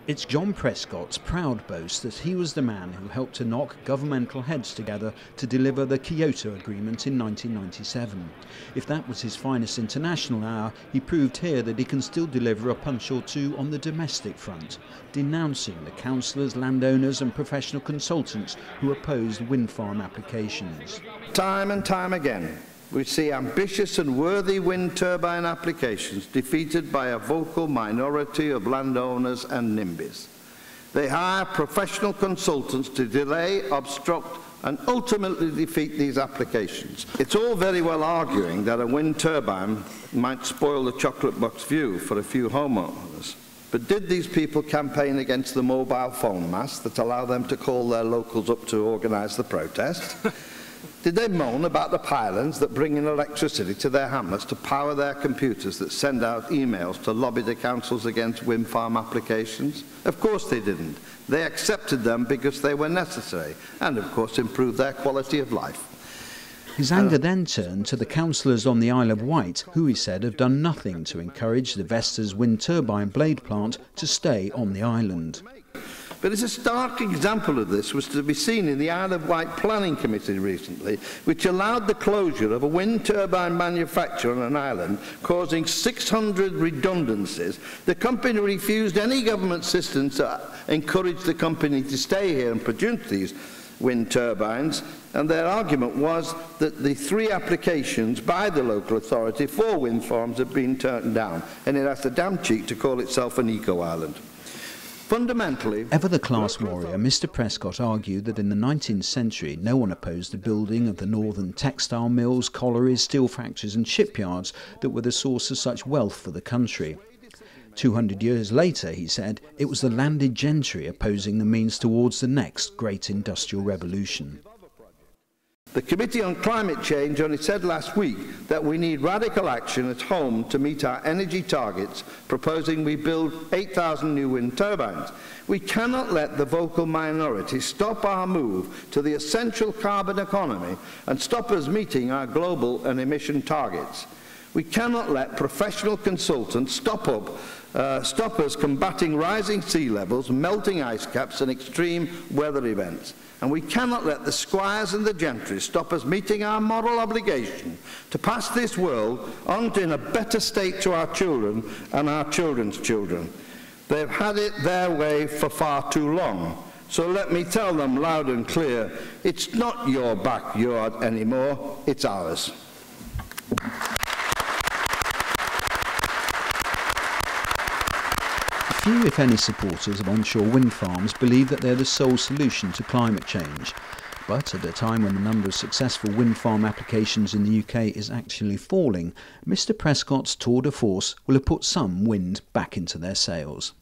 It's John Prescott's proud boast that he was the man who helped to knock governmental heads together to deliver the Kyoto Agreement in 1997. If that was his finest international hour, he proved here that he can still deliver a punch or two on the domestic front, denouncing the councillors, landowners and professional consultants who opposed wind farm applications. Time and time again, we see ambitious and worthy wind turbine applications defeated by a vocal minority of landowners and NIMBYs. They hire professional consultants to delay, obstruct and ultimately defeat these applications. It's all very well arguing that a wind turbine might spoil the chocolate box view for a few homeowners. But did these people campaign against the mobile phone masts that allow them to call their locals up to organise the protest? Did they moan about the pylons that bring in electricity to their hamlets to power their computers that send out emails to lobby the councils against wind farm applications? Of course they didn't. They accepted them because they were necessary and, of course, improved their quality of life. His anger then turned to the councillors on the Isle of Wight, who he said have done nothing to encourage the Vestas wind turbine blade plant to stay on the island. But as a stark example of this was to be seen in the Isle of Wight Planning Committee recently, which allowed the closure of a wind turbine manufacturer on an island, causing 600 redundancies. The company refused any government assistance to encourage the company to stay here and produce these wind turbines, and their argument was that the 3 applications by the local authority for wind farms had been turned down, and it has the damn cheek to call itself an eco-island. Fundamentally, ever the class warrior, Mr. Prescott argued that in the 19th century no one opposed the building of the northern textile mills, collieries, steel factories and shipyards that were the source of such wealth for the country. 200 years later, he said, it was the landed gentry opposing the means towards the next great industrial revolution. The Committee on Climate Change only said last week that we need radical action at home to meet our energy targets, proposing we build 8,000 new wind turbines. We cannot let the vocal minority stop our move to the essential carbon economy and stop us meeting our global and emission targets. We cannot let professional consultants stop us combating rising sea levels, melting ice caps and extreme weather events. And we cannot let the squires and the gentry stop us meeting our moral obligation to pass this world on in a better state to our children and our children's children. They've had it their way for far too long. So let me tell them loud and clear, it's not your backyard anymore, it's ours. Few, if any, supporters of onshore wind farms believe that they're the sole solution to climate change. But at a time when the number of successful wind farm applications in the UK is actually falling, Mr. Prescott's tour de force will have put some wind back into their sails.